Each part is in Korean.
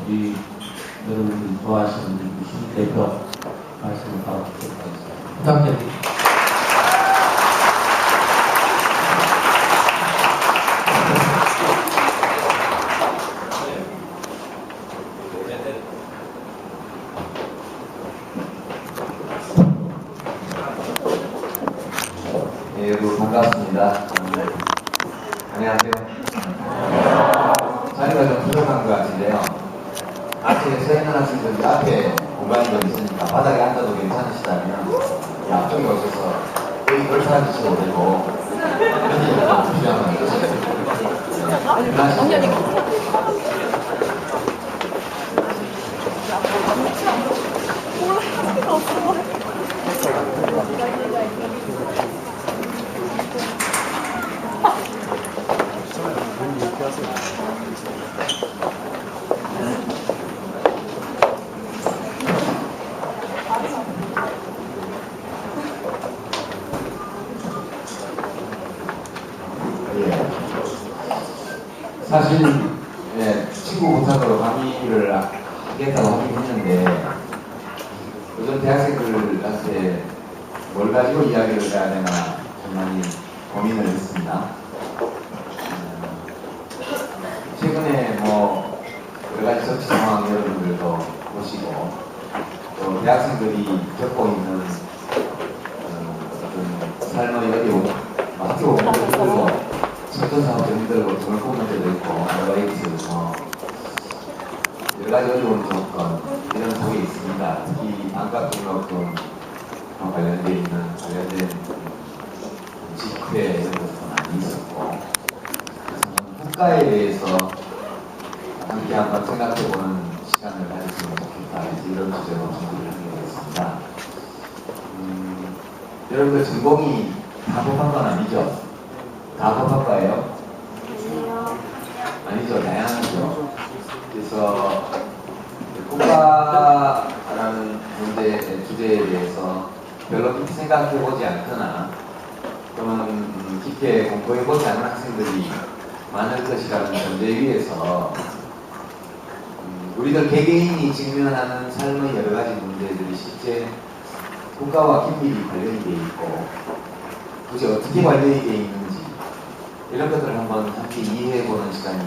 우리 여러분들이 좋아하시는 우리 대표 말씀을 바로 듣도록 하겠습니다. 부탁드립니다. 네, 여러분 반갑습니다. 안녕하세요. 자리가 좀 부족한 것 같은데요. 앞에 서 있는 학생들이 앞에 공간이 좀 있으니까 바닥에 앉아도 괜찮으시다면 앞쪽에 오셔서 여기 걸쳐 앉으셔도 되고 편의점 좀 주시하면 사실 친구 부탁으로 강의를 하겠다고 하긴 했는데 요즘 대학생들한테 뭘 가지고 이야기를 해야 되나 좀 많이 고민을 했습니다. 최근에 뭐 여러가지 정치 상황 여러분들도 보시고 또 대학생들이 겪고 있는 어떤 삶의 어려움, 학교 오는 것도 힘들고 철도사업도 힘들고 돈을 뽑는 데도 있고 여러가지 여러가지 어려운 조건 이런 속에 있습니다. 특히 반값등록금 관련된 직회 이런 것도 많이 있었고 국가에 대해서 함께 한번 생각해보는 시간을 가졌으면 좋겠다. 이런 주제로 준비를 하게 되었습니다. 여러분들 전공이 다 법한 건 아니죠? 다 법학과예요? 아니죠. 다양하죠. 그래서 국가라는 주제에 대해서 별로 깊이 생각해보지 않거나 또는 깊게 공부해보지 않은 학생들이 많을 것이라는 전제 위에서 우리들 개개인이 직면하는 삶의 여러 가지 문제들이 실제 국가와 긴밀히 관련이 되어 있고 굳이 어떻게 관련이 되어 있는지 이런 것들을 한번 함께 이해해보는 시간이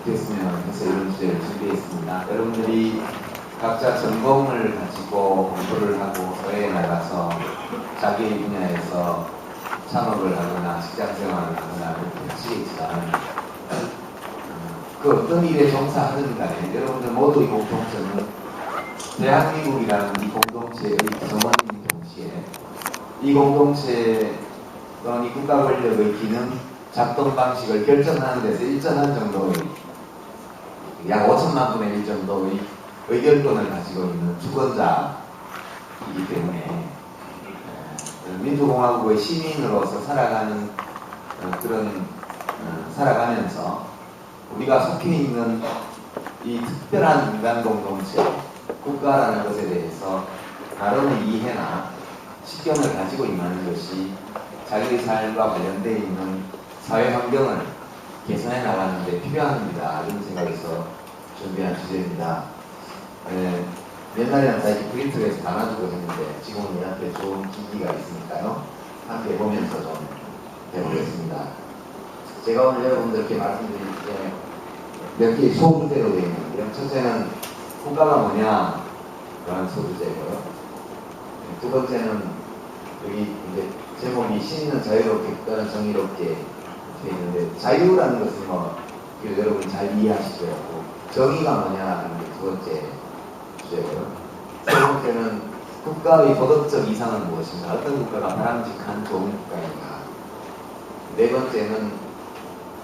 됐으면 해서 이런 주제를 준비했습니다. 여러분들이 각자 전공을 가지고 공부를 하고 사회에 나가서 자기의 분야에서 창업을 하거나 직장생활을 하거나 그렇게 하시겠지만 그 어떤 일에 종사하든 간에 여러분들 모두의 공통점은 대한민국이라는 이 공동체의 구성원인 동시에 이 공동체 또는 이 국가 권력의 기능, 작동 방식을 결정하는 데서 일정한 정도의 약 5천만 분의 1 정도의 의견권을 가지고 있는 주권자이기 때문에 민주공화국의 시민으로서 살아가는 살아가면서 우리가 속해 있는 이 특별한 인간 공동체, 국가라는 것에 대해서 나름의 이해나 식견을 가지고 임하는 것이 자기의 삶과 관련되어 있는 사회 환경을 개선해 나가는 데 필요합니다. 이런 생각에서 준비한 주제입니다. 옛날에는 다 이렇게 프린트에서 담아주고 했는데 지금은 얘한테 좋은 기기가 있으니까요. 함께 보면서 좀 해보겠습니다. 제가 오늘 여러분들께 말씀드릴 때 몇 개의 소주제로 되어 있는데요. 첫째는 국가가 뭐냐 그런 소주제고요. 두 번째는 여기 이제 제목이 시민은 자유롭게 국가는 정의롭게 되어 있는데 자유라는 것은 뭐 여러분이 잘 이해하시죠. 정의가 뭐냐는 게 두 번째 주제고요. 세 번째는 국가의 도덕적 이상은 무엇인가? 어떤 국가가 바람직한 좋은 국가인가? 네 번째는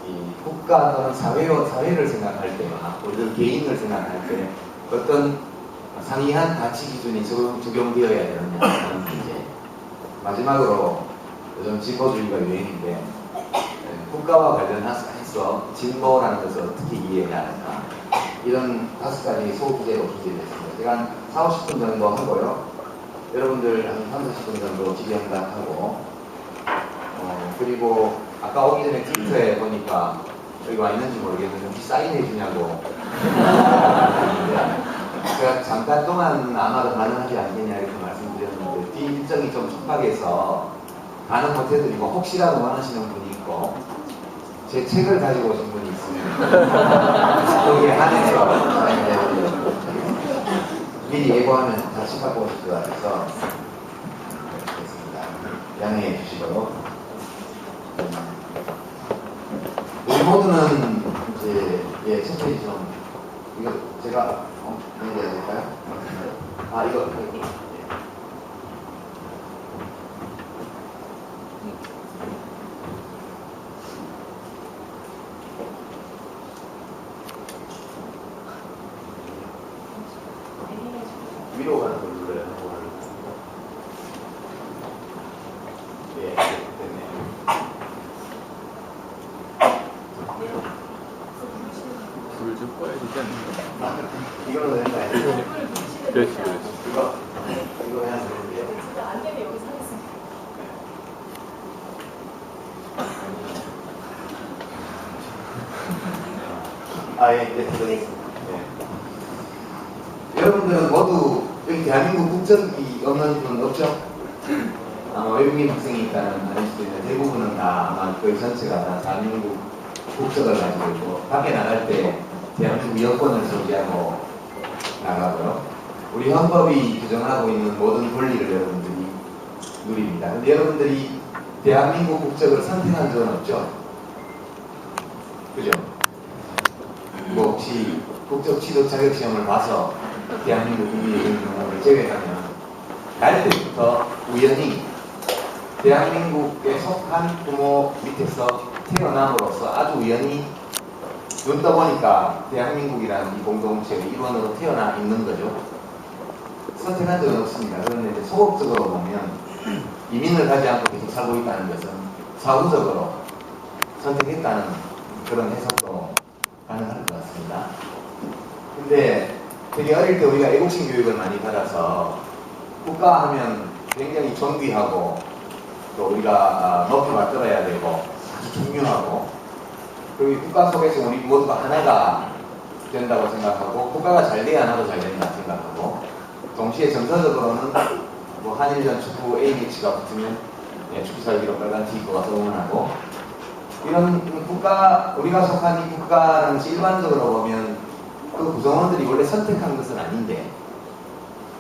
이 국가 또는 사회를 생각할 때나 우리들 개인을 생각할 때 어떤 상이한 가치 기준이 적용되어야 되느냐 하는 문제. 마지막으로 요즘 진보주의가 유행인데 국가와 관련해서 진보라는 것을 어떻게 이해해야 할까? 이런 5가지 소주제로 준비했습니다. 제가 한 40, 50분 정도 하고요. 여러분들 한 30, 40분 정도 질의응답하고 그리고 아까 오기 전에 트위터에 보니까 여기 와 있는지 모르겠는데 혹시 사인해 주냐고 잠깐 동안 아마도 가능하지 않겠냐 이렇게 말씀드렸는데 뒤 일정이 좀 촉박해서 가능 못해드리고 혹시라도 원하시는 분이 있고 제 책을 가지고 오신 분이 있으면 거기에 한해서 미리 예고하면 다시 갖고 오실 것 같아서 그렇습니다. 양해해 주시고 우리 모두는 이제 첫 페이지 좀 이거 제가 넘겨야 될까요? 이거 위로 가는 걸 눌러요. 예, 됐네요. 불 좀 꺼야 되지 않나? 이걸로 되는 거 아니에요? 그렇지. 이거 그냥 누르세요. 진짜 안 되면 여기서 하겠습니다. 예, 이제 들어있습니다. 여러분들은 모두 여기 대한민국 국적이 없는 분 없죠? 아마 외국인 학생이니까는 아닐 수도 있는데 대부분은 다 아마 거의 전체가 다 대한민국 국적을 가지고 있고 밖에 나갈 때 대한민국 여권을 소지하고 나가고요. 우리 헌법이 규정하고 있는 모든 권리를 여러분들이 누립니다. 근데 여러분들이 대한민국 국적을 선택한 적은 없죠? 그죠? 뭐 혹시 국적 취득 자격 시험을 봐서 대한민국 국민의 이런 경우를 제외하면 날 때부터 우연히 대한민국에 속한 부모 밑에서 태어남으로써 아주 우연히 눈 떠보니까 대한민국이라는 이 공동체의 일원으로 태어나 있는 거죠. 선택한 적은 없습니다. 그런데 이제 소극적으로 보면 이민을 가지 않고 계속 살고 있다는 것은 사후적으로 선택했다는 그런 해석도 가능할 것 같습니다. 근데 되게 어릴 때 우리가 애국심 교육을 많이 받아서 국가 하면 굉장히 존귀하고 또 우리가 높이 받들어야 되고 아주 중요하고 그리고 국가 속에서 우리 모두가 하나가 된다고 생각하고 국가가 잘 돼야 나도 잘 된다 생각하고 동시에 정서적으로는 뭐 한일전 축구 A매치가 붙으면 축구살기로 빨간 티 입고 가서 응원하고 이런 국가, 우리가 속한 이 국가라는 것이 일반적으로 보면 그 구성원들이 원래 선택한 것은 아닌데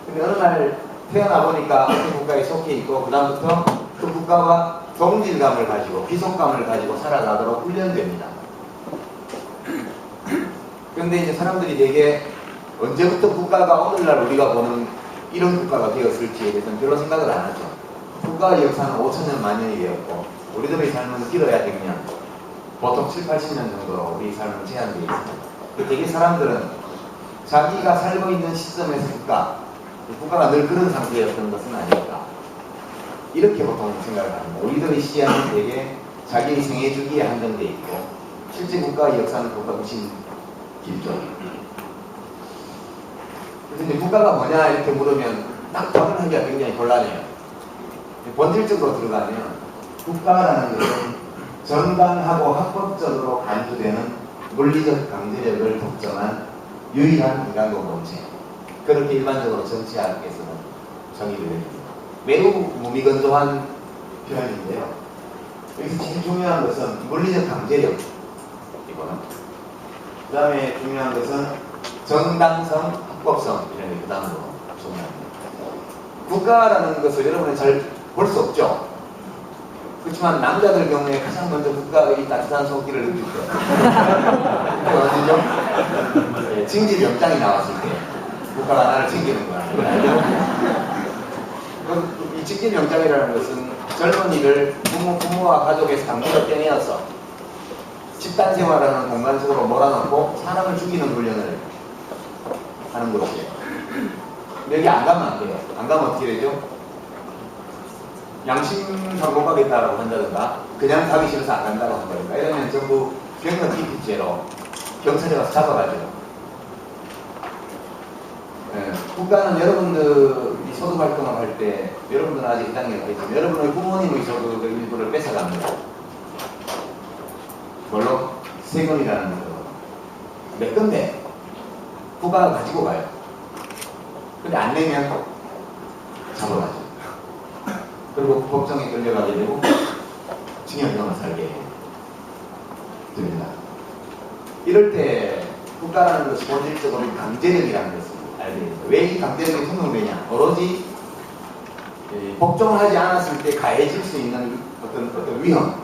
근데 어느 날 태어나 보니까 어느 국가에 속해 있고 그다음부터 그 국가와 동질감을 가지고 비속감을 가지고 살아가도록 훈련됩니다. 그런데 이제 사람들이 되게 언제부터 국가가 오늘날 우리가 보는 이런 국가가 되었을지에 대해서는 별로 생각을 안 하죠. 국가의 역사는 5천년 만년이 되었고 우리들의 삶은 길어야 100년 보통 7, 80년 정도로 우리 삶은 제한되어 있습니다. 되게 사람들은 자기가 살고 있는 시점에서 국가가 늘 그런 상태였던 것은 아닐까 이렇게 보통 생각을 합니다. 우리들의 시야는 되게 자기의 생애 주기에 한정되어 있고 실제 국가의 역사는 그보다 훨씬 길죠. 그래서 이제 국가가 뭐냐 이렇게 물으면 딱 답을 하기가 굉장히 곤란해요. 본질적으로 들어가면 국가라는 것은 정당하고 합법적으로 간주되는 물리적 강제력을 독점한 유일한 인간 공동체. 그렇게 일반적으로 정치학에서는 정의를 해줍니다. 매우 무미건조한 표현인데요. 여기서 제일 중요한 것은 물리적 강제력. 이거는. 그 다음에 중요한 것은 정당성, 합법성. 이런 게 그 다음으로 중요합니다. 국가라는 것을 여러분은 잘 볼 수 없죠. 그렇지만 남자들 경우에 가장 먼저 국가의 따뜻한 손길을 느낄 때 어디죠? 징집 영장이 나왔을 때 국가가 나를 챙기는 거야. 이 징집 영장이라는 것은 젊은이를 부모와 가족에서 강제로 떼내어서 집단 생활하는 공간 속으로 몰아넣고 사람을 죽이는 훈련을 하는 곳이에요. 여기 안 가면 안 돼요. 안 가면 어떻게 되죠? 양심상 못 가겠다라고 한다든가 그냥 가기 싫어서 안 간다고 한다든가 이러면 전부 병력 기피죄로 경찰에 가서 잡아가죠. 국가는 여러분들이 소득 활동을 할 때 여러분들은 아직 2단계가 있지만 여러분의 부모님의 소득의 일부를 뺏어갑니다. 물론 세금이라는 거. 몇 건데 국가가 가지고 가요. 근데 안 내면 잡아가죠. 그리고 법정에 끌려가게 되고 징역형을 살게 됩니다. 이럴 때 국가라는 것이 본질적으로 강제력이라는 것을 알게 됩니다. 왜 이 강제력이 통용되냐? 오로지 복종을 하지 않았을 때 가해질 수 있는 어떤 위험,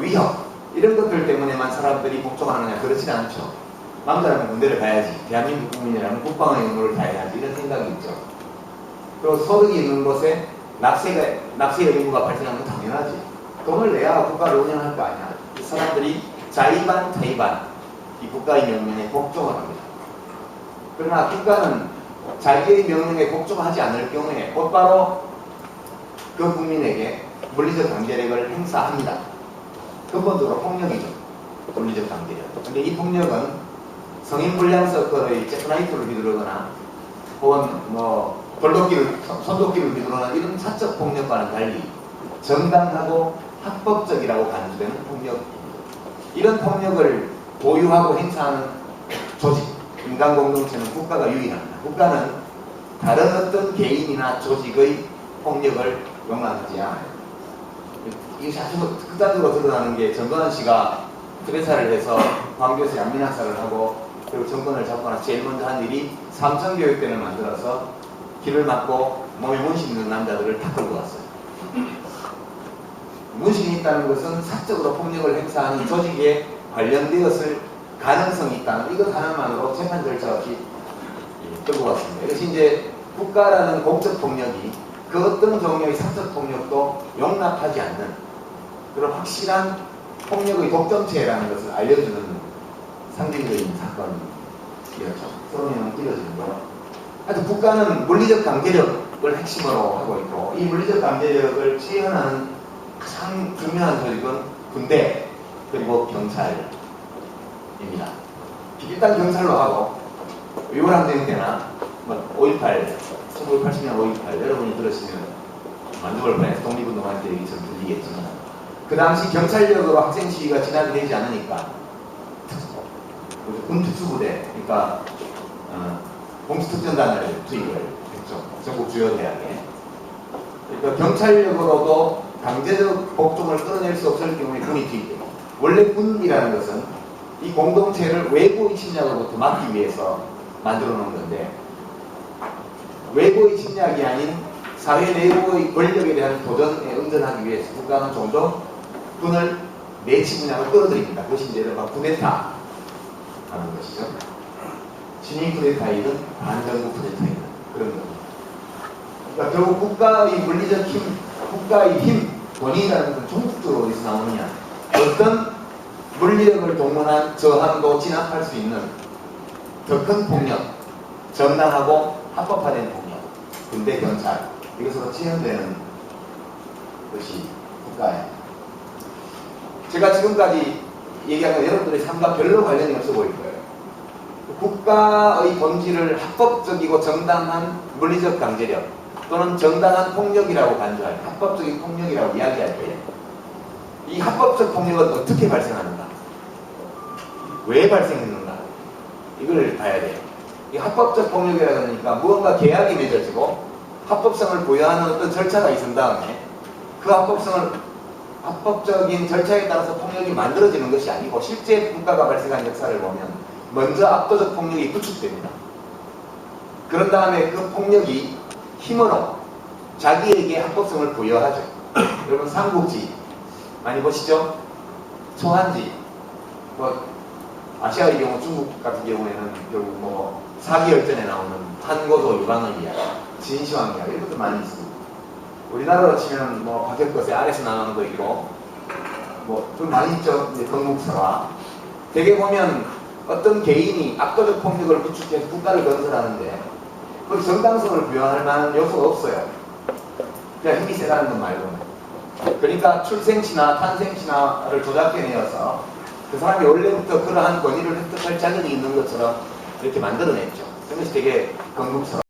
위협 이런 것들 때문에만 사람들이 복종하느냐? 그렇지는 않죠. 남자라면 군대를 가야지, 대한민국 국민이라면 국방의 의무를 다해야지 이런 생각이 있죠. 그리고 소득이 있는 곳에 납세의 의무가 발생하면 당연하지. 돈을 내야 국가를 운영할 거 아니야. 이 사람들이 자의반, 타의반 이 국가의 명령에 복종을 합니다. 그러나 국가는 자기의 명령에 복종하지 않을 경우에 곧바로 그 국민에게 물리적 강제력을 행사합니다. 근본적으로 폭력이죠. 물리적 강제력. 근데 이 폭력은 성인 불량서커의 제프나이프를 휘두르거나 혹은 손도끼를 휘두르거나 이런 사적 폭력과는 달리 정당하고 합법적이라고 간주되는 폭력입니다. 이런 폭력을 보유하고 행사하는 조직, 인간 공동체는 국가가 유일합니다. 국가는 다른 어떤 개인이나 조직의 폭력을 용납하지 않아요. 이게 아주 극단적으로 드러나는 게 정건원 씨가 트레사를 해서 광교에서 양민학사를 하고 그리고 정권을 잡거나 제일 먼저 한 일이 삼성교육대를 만들어서 길을 막고 몸에 문신 있는 남자들을 다 끌고 왔어요. 문신이 있다는 것은 사적으로 폭력을 행사하는 조직에 관련되었을 가능성이 있다는 이것 하나만으로 재판 절차 없이 끌고 왔습니다. 이것이 이제 국가라는 공적 폭력이 그 어떤 종류의 사적 폭력도 용납하지 않는 그런 확실한 폭력의 독점체라는 것을 알려주는 상징적인 사건이었죠. 서론에는 띄어지는 거요. 하여튼 국가는 물리적 강제력을 핵심으로 하고 있고 이 물리적 강제력을 지원하는 가장 중요한 조직은 군대 그리고 경찰입니다. 일단 경찰로 하고 6.18 때나 5.18, 1980년 5.18 여러분이 들으시면 만족을 보내서 독립운동할 때 얘기 좀 들리겠지만 그 당시 경찰력으로 학생 시위가 진압이 되지 않으니까 군 특수부대, 그러니까 공수특전단을 투입을 했죠. 전국 주요 대학에. 그러니까 경찰력으로도 강제적 복종을 끌어낼 수 없을 경우에 군이 투입돼요. 원래 군이라는 것은 이 공동체를 외부의 침략으로부터 막기 위해서 만들어 놓은 건데 외부의 침략이 아닌 사회 내부의 권력에 대한 도전에 응전하기 위해서 국가는 종종 군을 내치 분양을 끌어들입니다. 그것이 이제 쿠데타 하는 것이죠. 신임 쿠데타이든 반정부 쿠데타이든 그런 겁니다. 그러니까 결국 국가의 물리적 힘, 국가의 힘, 권위라는 것은 종국적으로 어디서 나오느냐. 어떤 물리력을 동원한 저항도 진압할 수 있는 더 큰 폭력, 정당하고 합법화된 폭력, 군대, 경찰 이것으로 지연되는 것이 국가예요. 제가 지금까지 얘기한 건 여러분들의 삶과 별로 관련이 없어 보일 거예요. 국가의 본질을 합법적이고 정당한 물리적 강제력 또는 정당한 폭력이라고 간주할 합법적인 폭력이라고 이야기할 때 이 합법적 폭력은 어떻게 발생하는가? 왜 발생했는가? 이걸 봐야 돼요. 이 합법적 폭력이라고 하니까 무언가 계약이 맺어지고 합법성을 부여하는 어떤 절차가 있은 다음에 그 합법적인 절차에 따라서 폭력이 만들어지는 것이 아니고 실제 국가가 발생한 역사를 보면 먼저 압도적 폭력이 구축됩니다. 그런 다음에 그 폭력이 힘으로 자기에게 합법성을 부여하죠. 여러분 삼국지 많이 보시죠? 초한지 아시아의 경우 중국 같은 경우에는 결국 사기열전에 나오는 한고도 유방을 이야기, 진시황 이야기 이런 것도 많이 있습니다. 우리나라로 치면 박혁거세 아래서 나오는 거 있고 좀 많이 있죠. 이제 건국설화. 대개 보면 어떤 개인이 압도적 폭력을 구축해서 국가를 건설하는데 그 정당성을 부여할 만한 요소가 없어요. 그냥 힘이 세다는 것 말고는. 그러니까 출생시나 탄생시나를 조작해내어서 그 사람이 원래부터 그러한 권위를 획득할 자격이 있는 것처럼 이렇게 만들어냈죠. 그것이 되게 건국설화.